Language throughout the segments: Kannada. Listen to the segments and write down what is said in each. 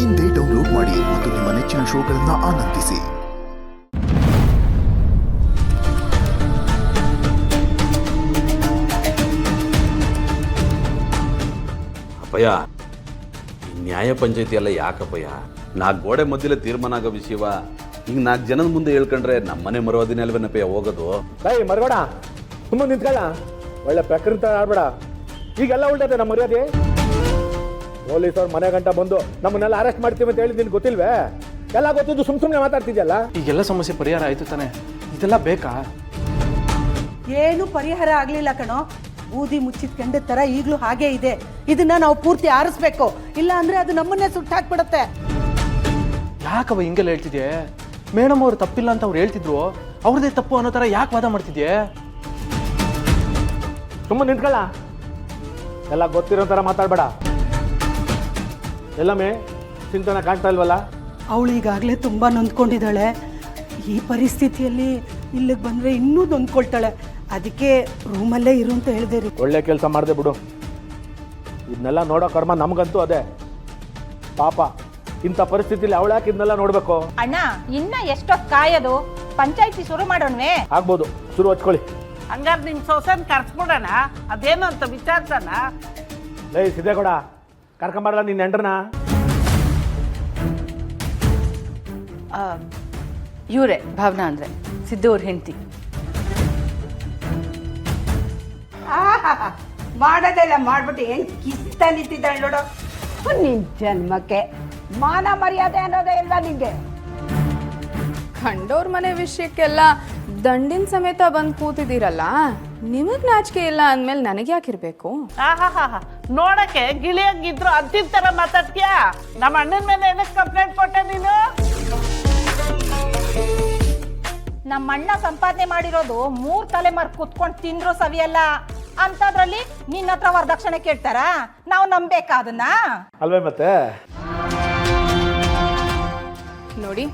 ಇಂದೇ ಡೌನ್ಲೋಡ್ ಮಾಡಿ ಮತ್ತು ನಿಮ್ಮ ನೆಚ್ಚಿನ ಶೋಗಳನ್ನು ಆನಂದಿಸಿ. ಅಪ್ಪಯ್ಯ, ನ್ಯಾಯ ಪಂಚಾಯತಿ ಎಲ್ಲ ಯಾಕಪ್ಪಯ್ಯ? 4 ಗೋಡೆ ಮಧ್ಯೆ ತೀರ್ಮಾನ ಆಗೋ ವಿಷಯವ ಈಗ 4 ಜನದ ಮುಂದೆ ಹೇಳ್ಕೊಂಡ್ರೆ ನಮ್ಮನೆ ಮರುವಾದಿನ ಅಲ್ವೇನಪ್ಪಯ್ಯ ಹೋಗೋದು? ಮರಬೇಡ, ತುಂಬ ನಿಂತ್ಕೊಳ್ಳ, ಒಳ್ಳೆ ಪ್ರಕೃತಿ ಆಡ್ಬೇಡ. ಈಗೆಲ್ಲ ಉಳ್ದದೆ ನಮ್ಮ ಮರ್ಯಾದೆ. ಪೊಲೀಸವ್ರ ಮನೆ ಗಂಟ ಬಂದು ನಮ್ಮನ್ನೆಲ್ಲ ಅರೆಸ್ಟ್ ಮಾಡ್ತೀವಿ ಅಂತ ಹೇಳಿ ನಿನ್ಗೆ ಗೊತ್ತಿಲ್ವೇ? ಎಲ್ಲ ಗೊತ್ತಿದ್ದು ಸುಮ್ಮನೆ ಮಾತಾಡ್ತಿದ್ಯಲ್ಲ. ಈಗೆಲ್ಲ ಸಮಸ್ಯೆ ಪರಿಹಾರ ಆಯ್ತು ತಾನೆ? ಇದೆಲ್ಲ ಬೇಕಾ? ಏನು ಪರಿಹಾರ ಆಗ್ಲಿಲ್ಲ ಕಣೋ. ಬೂದಿ ಮುಚ್ಚಿದ ಕೆಂಡದ ತರ ಈಗಲೂ ಹಾಗೆ ಇದೆ. ಇದನ್ನ ನಾವು ಪೂರ್ತಿ ಆರಿಸ್ಬೇಕು, ಇಲ್ಲ ಅಂದ್ರೆ ಅದು ನಮ್ಮನ್ನೇ ಸುಟ್ಟಾಕ್ಬಿಡತ್ತೆ. ಯಾಕವ ಹಿಂಗೆಲ್ಲ ಹೇಳ್ತಿದ್ಯೆ? ಮೇಡಮ್ ಅವ್ರು ತಪ್ಪಿಲ್ಲ ಅಂತ ಅವ್ರು ಹೇಳ್ತಿದ್ರು, ಅವ್ರದೇ ತಪ್ಪು ಅನ್ನೋ ತರ ಯಾಕೆ ವಾದ ಮಾಡ್ತಿದ್ಯೆ? ಸುಮ್ಮನೆ ನಿಂತ್ಕೊಳ್ಳ, ಎಲ್ಲ ಗೊತ್ತಿರೋ ಥರ ಮಾತಾಡ್ಬೇಡ. ಎಲ್ಲಮ್ಮೆ ಚಿಂತನ ಕಾಣ್ತಾ ಇಲ್ವಲ್ಲ? ಅವಳು ಈಗಾಗಲೇ ತುಂಬ ನೊಂದ್ಕೊಂಡಿದ್ದಾಳೆ. ಈ ಪರಿಸ್ಥಿತಿಯಲ್ಲಿ ಇಲ್ಲಿಗೆ ಬಂದರೆ ಇನ್ನೂ ನೊಂದ್ಕೊಳ್ತಾಳೆ. ಅದಕ್ಕೆ ರೂಮಲ್ಲೇ ಇರು ಅಂತ ಹೇಳಿದೆ ರೀ. ಒಳ್ಳೆ ಕೆಲಸ ಮಾಡಿದೆ ಬಿಡು. ಇದನ್ನೆಲ್ಲ ನೋಡೋ ಕರ್ಮ ನಮಗಂತೂ ಅದೇ. ಪಾಪ ಇಂಥ ಪರಿಸ್ಥಿತಿಲಿ ಅವಳು ಯಾಕೆ ಇದನ್ನೆಲ್ಲ ನೋಡಬೇಕು? ಅಣ್ಣ, ಇನ್ನ ಎಷ್ಟೊತ್ತು ಕಾಯೋದು? ಪಂಚಾಯತಿ ಶುರು ಮಾಡೋಣವೇ? ಆಗ್ಬೋದು, ಶುರು ಹಚ್ಕೊಳ್ಳಿ. ಹಂಗಾರೆ ನಿಮ್ಮ ಸೊಸೆನ ಕರ್ಸ್ಬಿಡೋಣ, ಅದೇನು ಅಂತ ವಿಚಾರಿಸೋಣ. ಲೈ ಸಿದ್ದೇಗೌಡ, ಕರ್ಕೊಂಬರಲ್ಲ ನಿನ್ನ ಹೆಂಡ್ರನ್ನ? ಇವರೇ ಭಾವನಾ ಅಂದರೆ ಸಿದ್ದು ಅವ್ರ ಹೆಂಡತಿ. ಮಾಡೋದೆಲ್ಲ ಮಾಡ್ಬಿಟ್ಟು ಏನು ಕಿಸ್ತಾ ನಿಂತಿದ್ದಾಳೆ ನೋಡು. ನಿನ್ ಜನ್ಮಕ್ಕೆ ಮಾನ ಮರ್ಯಾದೆ ಅನ್ನೋದೇ ಇಲ್ವಾ ನಿಂಗೆ? ಕಂಡೋರ್ ಮನೆ ವಿಷಯಕ್ಕೆಲ್ಲ ದಂಡಿನ ಸಮೇತ ಬಂದು ಕೂತಿದ್ದೀರಲ್ಲ, ನಿಮಗ್ ನಾಚಿಕೆ ಇಲ್ಲ ಅಂದ್ಮೇಲೆ ನನಗೆ ಯಾಕಿರ್ಬೇಕು? ನೋಡಕ್ಕೆ ಗಿಳಿಯಂಗಿದ್ರು ಅಂತಿನ ತರ ಮಾತಾಡ್ತೀಯಾ? ನಮ್ಮ ಅಣ್ಣನ ಮೇಲೆ ಏನಕ್ಕೆ ಕಂಪ್ಲೇಂಟ್ ಕೊಟ್ಟೆ ನೀನು? ನಮ್ಮ ಅಣ್ಣ ಸಂಪಾದನೆ ಮಾಡಿರೋದು 3 ತಲೆಮಾರು ಕುತ್ಕೊಂಡು ತಿಂದ್ರು ಸವಿಯಲ್ಲ. ಅಂತದ್ರಲ್ಲಿ ನಿನ್ನ ಹತ್ರ ವರದಕ್ಷಿಣೆ ಕೇಳ್ತಾರ? ನಾವು ನಂಬೇಕಾ ಅದನ್ನ? ಅಲ್ವೇ ಮತ್ತೆ? ನೋಡಿ,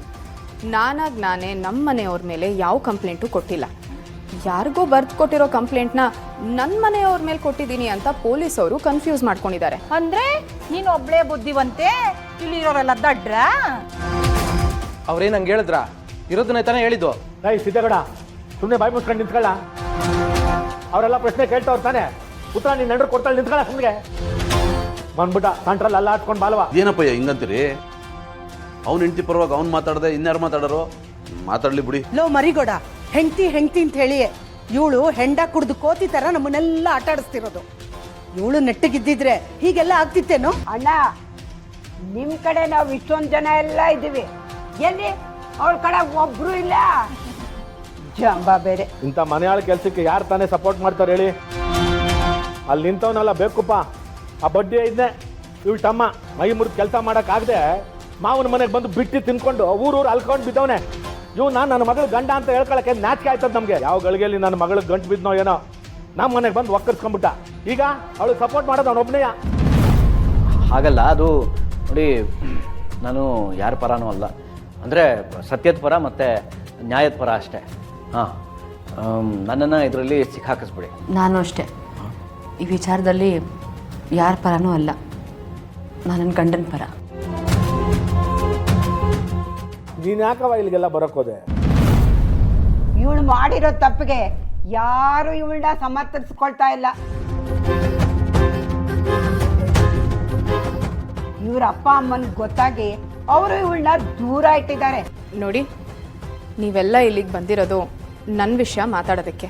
ನಾನೇ ನಮ್ಮ ಮನೆಯವ್ರ ಮೇಲೆ ಯಾವ ಕಂಪ್ಲೇಂಟು ಕೊಟ್ಟಿಲ್ಲ. ಯಾರಿಗೋ ಬರ್ದು ಕೊಟ್ಟಿರೋ ಕಂಪ್ಲೇಂಟ್ನ ನನ್ನ ಮನೆಯವ್ರ ಮೇಲೆ ಕೊಟ್ಟಿದ್ದೀನಿ ಅಂತ ಪೊಲೀಸವರು ಕನ್ಫ್ಯೂಸ್ ಮಾಡ್ಕೊಂಡಿದ್ದಾರೆ. ಅಂದ್ರೆ ನೀನು ಒಬ್ಳೇ ಬುದ್ಧಿವಂತೆ, ಇಲ್ಲಿರೋರೆಲ್ಲ ದಡ್ರ? ಅವ್ರೇನು ಹಂಗೆ ಹೇಳಿದ್ರ? ಇರೋದನ್ನ ತಾನೇ ಹೇಳಿದ್ದು. ಲೈ ಸಿದ್ದೇಗೌಡ, ಸುಮ್ಮನೆ ಬಾಯಿ ಮುಚ್ಕೊಂಡು ನಿಂತ್ಕೊಳ್ಳ. ಅವರೆಲ್ಲ ಪ್ರಶ್ನೆ ಕೇಳ್ತಾವ್ರು ತಾನೆ, ಉತ್ತರ ನಿನ್ನ ಹೆಂಡ್ರು ಕೊಡ್ತಾಳೆ. ನಿಂತ್ಕೊಳ್ಳ ಸುಮ್ಮನೆ. ಬಂದ್ಬಿಟ್ಟ ಕಂಟ್ರೋಲ್ ಎಲ್ಲ ಹಾಟ್ಕೊಂಡು ಬಾಲ್ವಾ. ಏನಪ್ಪಯ್ಯ ಹಿಂಗಂತೀರಿ? ಅವ್ನ ಹೆಂಡತಿ ಪರವಾಗಿ ಅವ್ನು ಮಾತಾಡದೆ ಇನ್ಯಾರು ಮಾತಾಡೋರು? ಮಾತಾಡ್ಲಿ ಬಿಡಿ. ಲೋ ಮರಿಗೋಡ, ಹೆಂಡ್ತಿ ಅಂತ ಹೇಳಿ ಇವಳು ಹೆಂಡ ಕುಡ್ದು ಕೋತಿ ತರ ನಮ್ಮನ್ನೆಲ್ಲ ಆಟ ಆಡಿಸ್ತಿರೋದು. ಇವಳು ನೆಟ್ಟಗಿದ್ದಿದ್ರೆ ಹೀಗೆಲ್ಲ ಆಗ್ತಿತ್ತೇನೋ? ಅಣ್ಣ, ನಿಮ್ ಕಡೆ ನಾವು ಇಷ್ಟೊಂದು ಜನ ಎಲ್ಲ ಇದ್ದೀವಿ, ಎಲ್ಲಿ ಅವಳ ಕಡೆ ಒಬ್ರು ಇಲ್ಲ. ಜಂಬ ಬೇರೆ. ಇಂಥ ಮನೆಯಾಳ ಕೆಲಸಕ್ಕೆ ಯಾರು ತಾನೇ ಸಪೋರ್ಟ್ ಮಾಡ್ತಾರೆ ಹೇಳಿ? ಅಲ್ಲಿ ನಿಂತವನೆಲ್ಲ ಬೇಕುಪ್ಪ. ಆ ಬಡ್ಡಿ ಐದನೇ ಇವಳು ತಮ್ಮ ಮೈ ಮುರಿದು ಕೆಲಸ ಮಾಡೋಕ್ಕಾಗದೆ ಮಾವನ ಮನೆಗೆ ಬಂದು ಬಿಟ್ಟು ತಿನ್ಕೊಂಡು ಊರು ಅಲ್ಕೊಂಡು ಬಿದ್ದವನೆ. ನಾನು ನನ್ನ ಮಗಳು ಗಂಡ ಅಂತ ಹೇಳ್ಕೊಳಕ್ಕೆ ನಾಚಿಕೆ ಆಯ್ತದ ನಮಗೆ. ಯಾವ ಗಳಿಗೆಯಲ್ಲಿ ನನ್ನ ಮಗಳಿಗೆ ಗಂಟು ಬಿದ್ದನೋ ಏನೋ, ನಮ್ಮ ಮನೆಗೆ ಬಂದು ಒಕ್ಕರ್ಸ್ಕೊಂಡ್ಬಿಟ್ಟ. ಈಗ ಅವಳು ಸಪೋರ್ಟ್ ಮಾಡೋದು ಅವನೊಬ್ಬನೇ. ಹಾಗಲ್ಲ, ಅದು ನೋಡಿ, ನಾನು ಯಾರ ಪರನೂ ಅಲ್ಲ. ಅಂದರೆ ಸತ್ಯದ ಪರ ಮತ್ತು ನ್ಯಾಯದ ಪರ ಅಷ್ಟೇ. ನನ್ನನ್ನು ಇದರಲ್ಲಿ ಸಿಕ್ಕಾಕಿಸ್ಬಿಡಿ. ನಾನು ಅಷ್ಟೇ, ಈ ವಿಚಾರದಲ್ಲಿ ಯಾರ ಪರನೂ ಅಲ್ಲ. ನಾನು ನನ್ನ ಗಂಡನ ಪರ. ನೀನು ಯಾಕವ ಇಲ್ಲಿಗೆಲ್ಲ ಬರೋಕ್ಕೋದೆ? ಇವಳು ಮಾಡಿರೋ ತಪ್ಪಿಗೆ ಯಾರು ಇವಳನ್ನ ಸಮರ್ಥಿಸ್ಕೊಳ್ತಾ ಇಲ್ಲ. ಇವ್ರ ಅಪ್ಪ ಅಮ್ಮನಿಗೆ ಗೊತ್ತಾಗಿ ಅವರು ಇವಳನ್ನ ದೂರ ಇಟ್ಟಿದ್ದಾರೆ. ನೋಡಿ, ನೀವೆಲ್ಲ ಇಲ್ಲಿಗೆ ಬಂದಿರೋದು ನನ್ನ ವಿಷಯ ಮಾತಾಡೋದಕ್ಕೆ.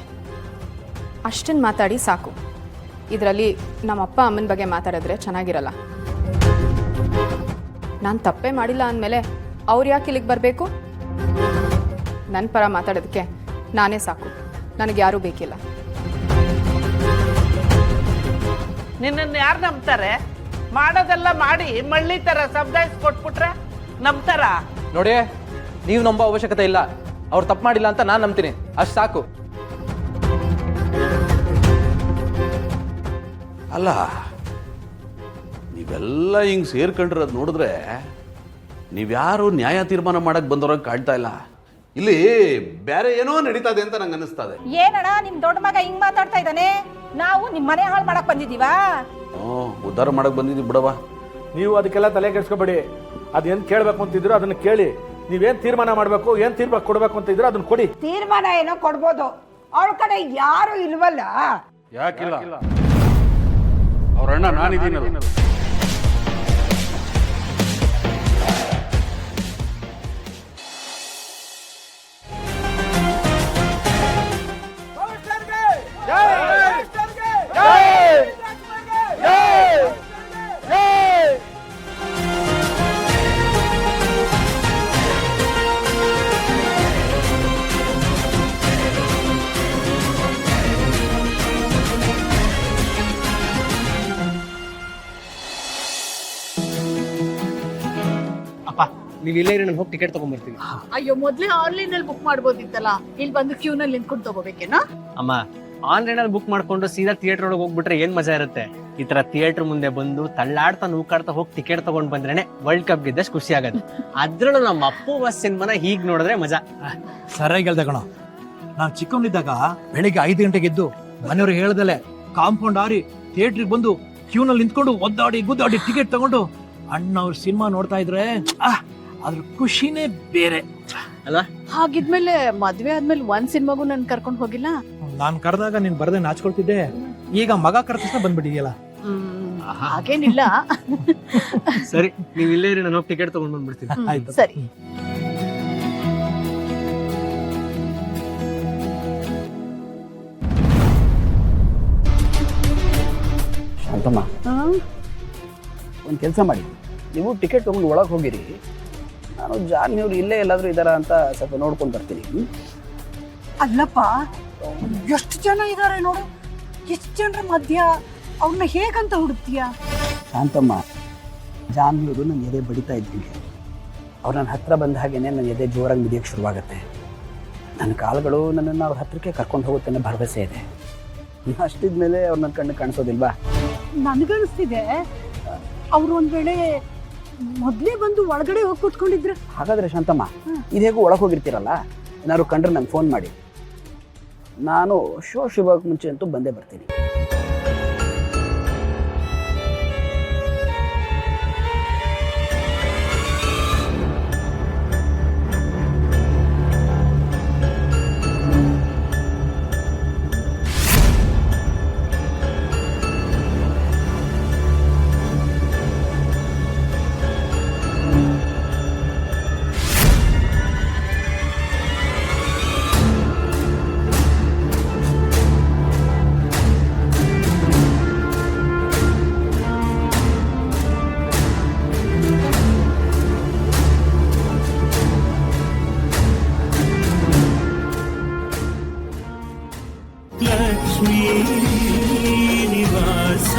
ಅಷ್ಟನ್ನು ಮಾತಾಡಿ ಸಾಕು. ಇದರಲ್ಲಿ ನಮ್ಮ ಅಪ್ಪ ಅಮ್ಮನ ಬಗ್ಗೆ ಮಾತಾಡಿದ್ರೆ ಚೆನ್ನಾಗಿರಲ್ಲ. ನಾನು ತಪ್ಪೇ ಮಾಡಿಲ್ಲ ಅಂದಮೇಲೆ ಅವ್ರು ಯಾಕೆ ಇಲ್ಲಿಗೆ ಬರಬೇಕು? ನನ್ನ ಪರ ಮಾತಾಡೋದಕ್ಕೆ ನಾನೇ ಸಾಕು, ನನಗೆ ಯಾರೂ ಬೇಕಿಲ್ಲ. ನಿನ್ನನ್ನು ಯಾರು ನಂಬ್ತಾರೆ? ಮಾಡೋದೆಲ್ಲ ಮಾಡಿ ಮಳ್ಳಿ ತರ ಸಮಜಾಯಿಸ್ ಕೊಟ್ಬಿಟ್ರೆ ನಂಬ್ತಾರ? ನೋಡಿ, ನೀವು ನಂಬೋ ಅವಶ್ಯಕತೆ ಇಲ್ಲ. ಅವ್ರು ತಪ್ಪು ಮಾಡಿಲ್ಲ ಅಂತ ನಾನು ನಂಬ್ತೀನಿ, ಅಷ್ಟು ಸಾಕು. ಅಲ್ಲ, ನೀವೆಲ್ಲ ಹಿಂಗೆ ಸೇರ್ಕೊಂಡಿರೋದು ನೋಡಿದ್ರೆ ನೀವ್ಯಾರು ನ್ಯಾಯ ತೀರ್ಮಾನ ಮಾಡಕ್ಕೆ ಬಂದವ್ರಂಗೆ ಕಾಣ್ತಾ ಇಲ್ಲ. ಇಲ್ಲಿ ಬೇರೆ ಏನೋ ನಡೀತದೆ ಅಂತ ನಂಗೆ ಅನಿಸ್ತದೆ. ಏನಣ್ಣ ನಿಮ್ ದೊಡ್ಡ ಮಗ ಹಿಂಗ್ ಮಾತಾಡ್ತಾ ಇದ್ದಾನೆ? ನಾವು ನಿಮ್ ಮನೆ ಹಾಳು ಮಾಡಕ್ ಬಂದಿದೀವಾ? ಉದ್ಧಾರ ಮಾಡಕ್ ಬಂದಿದ್ದೀವಿ ಬಿಡವಾ. ನೀವು ಅದಕ್ಕೆಲ್ಲ ತಲೆ ಕೆಡಿಸ್ಕೋಬೇಡಿ. ಅದೇನು ಕೇಳಬೇಕು ಅಂತಿದ್ರು ಅದನ್ನ ಕೇಳಿ. ನೀವೇನು ತೀರ್ಮಾನ ಮಾಡಬೇಕು, ಏನು ತೀರ್ಮಾನ ಕೊಡಬೇಕು ಅಂತ ಇದ್ರು ಅದನ್ನ ಕೊಡಿ. ತೀರ್ಮಾನ ಏನೋ ಕೊಡ್ಬೋದು, ಅವಳ ಕಡೆ ಯಾರು ಇಲ್ವಲ್ಲ. ಯಾಕಿಲ್ಲ? ಅವ್ರ ಅಣ್ಣ ನಾನಿದ್ದೀನಲ್ಲ. ನೀವು ಇಲ್ಲೇ ನಾನು ಹೋಗಿ ಟಿಕೆಟ್ ತಗೊಂಡ್ಬರ್ತೀವಿ. ಅಯ್ಯೋ, ಮೊದ್ಲೇ ಆನ್ಲೈನ್ ಅಲ್ಲಿ ಬುಕ್ ಮಾಡ್ಬೋದಿತ್ತಲ್ಲ, ಇಲ್ಲಿ ಬಂದು ಕ್ಯೂ ನಲ್ಲಿ ನಿಂತ್ಕೊಂಡು ತಗೋಬೇಕೇನಾ? ಅಮ್ಮ, ಆನ್ಲೈನ್ ಅಲ್ಲಿ ಬುಕ್ ಮಾಡ್ಕೊಂಡು ಸೀದಾ ಥಿಯೇಟರ್ ಒಳಗೆ ಹೋಗ್ಬಿಟ್ರೆ ಏನ್ ಮಜಾ ಇರುತ್ತೆ. ಈ ತರ ಥಿಯೇಟರ್ ಮುಂದೆ ಬಂದು ತಳ್ಳಾಡ್ತಾ ನೂಕಾಡ್ತಾ ಹೋಗಿ ಟಿಕೆಟ್ ತಗೊಂಡ್ ಬಂದ್ರೇನೆ ವರ್ಲ್ಡ್ ಕಪ್ ಗೆದ್ದಷ್ಟು ಖುಷಿ ಆಗೋದು. ಅದ್ರಲ್ಲೂ ನಮ್ಮ ಅಪ್ಪು ಬಸ್ ಸಿನಿಮಾನ ಹೀಗ್ ನೋಡಿದ್ರೆ ಮಜಾ. ಸರಿಯಾಗಿ ಹೇಳ್ದೆ ಕಣೋ. ನಾವು ಚಿಕ್ಕವನಿದ್ದಾಗ ಬೆಳಿಗ್ಗೆ 5 ಗಂಟೆಗೆ ಎದ್ದು ಮನೆಯವ್ರು ಹೇಳ್ದಲೆ ಕಾಂಪೌಂಡ್ ಆರಿ ಥಿಯೇಟ್ರಿಗೆ ಬಂದು ಕ್ಯೂನಲ್ಲಿ ನಿಂತ್ಕೊಂಡು ಒದ್ದಾಡಿ ಗುದ್ದಾಡಿ ಟಿಕೆಟ್ ತಗೊಂಡು ಅಣ್ಣವ್ರ ಸಿನಿಮಾ ನೋಡ್ತಾ ಇದ್ರೆ ಅದ್ರ ಖುಷಿನೇ ಬೇರೆ ಅಲ್ವಾ? ಹಾಗಿದ್ಮೇಲೆ ಮದ್ವೆ ಆದ್ಮೇಲೆ ಒಂದ್ ಸಿನಿಮಾಗೂ ನನ್ ಕರ್ಕೊಂಡ್ ಹೋಗಿಲ್ಲ. ನಾನ್ ಕರೆದಾಗ ನೀನ್ ಬರ್ದೆ ನಾಚ್ಕೊಳ್ತಿದ್ದೆ. ಈಗ ಮಗ ಕರೆದ ಬಂದ್ಬಿಟ್ಟಿದೆಯಲ್ಲ. ಹಾಗೇನಿಲ್ಲ. ಸರಿ, ನೀವು ಇಲ್ಲೇ ಇರಿ, ನಾನು ಹೋಗಿ ಟಿಕೆಟ್ ತಗೊಂಡ್ ಬಂದ್ಬಿಡ್ತೀನಿ. ಆಯ್ತು. ಸರಿ. ಶಾಂತಮ್ಮ, ಒಂದು ಕೆಲಸ ಮಾಡಿ, ನೀವು ಟಿಕೆಟ್ ತಗೊಂಡು ಒಳಗೆ ಹೋಗಿರಿ. ನಾನು ಜಾನ್ವಿಯವ್ರು ಇಲ್ಲೇ ಎಲ್ಲಾದ್ರೂ ಇದ್ದಾರಾ ಅಂತ ಸ್ವಲ್ಪ ನೋಡ್ಕೊಂಡು ಬರ್ತೀನಿ. ಅಲ್ಲಪ್ಪ, ಎಷ್ಟು ಜನ ಇದ್ದಾರೆ ನೋಡು, ಎಷ್ಟು ಜನರ ಮಧ್ಯ ಅವ್ರನ್ನ ಹೇಗಂತ ಹುಡುಕ್ತೀಯ? ಶಾಂತಮ್ಮ, ಜಾನ್ವಿಯವರು ನನ್ನ ಎದೆ ಬಡಿತಾ ಇದ್ದೀನಿ. ಅವ್ರು ನನ್ನ ಹತ್ರ ಬಂದ ಹಾಗೇನೆ ನನ್ನ ಎದೆ ಜೋರಾಗಿ ಮಿಡಿಯೋಕ್ಕೆ ಶುರುವಾಗುತ್ತೆ. ನನ್ನ ಕಾಲುಗಳು ನನ್ನನ್ನು ಅವ್ರ ಹತ್ರಕ್ಕೆ ಕರ್ಕೊಂಡು ಹೋಗುತ್ತೆ ಅನ್ನೋ ಭರವಸೆ ಇದೆ. ಅಷ್ಟಿದ್ಮೇಲೆ ಅವ್ರು ನನ್ನ ಕಣ್ಣು ಕಾಣಿಸೋದಿಲ್ವಾ? ನನಗನ್ನಿಸ್ತಿದೆ ಅವ್ರು ಒಂದ್ ವೇಳೆ ಮೊದ್ಲೇ ಬಂದು ಒಳಗಡೆ ಹೋಗಿ ಕೂತ್ಕೊಂಡಿದ್ರೆ. ಹಾಗಾದ್ರೆ ಶಾಂತಮ್ಮ, ಇದೇಗೂ ಒಳಗೆ ಹೋಗಿರ್ತೀರಲ್ಲ, ಏನಾದ್ರು ಕಂಡ್ರೆ ನಂಗೆ ಫೋನ್ ಮಾಡಿ. ನಾನು ಶೋ ಶುಭಕ್ಕೆ ಮುಂಚೆ ಅಂತೂ ಬಂದೇ ಬರ್ತೀನಿ. ಲಕ್ಷ್ಮೀ ನಿವಾಸ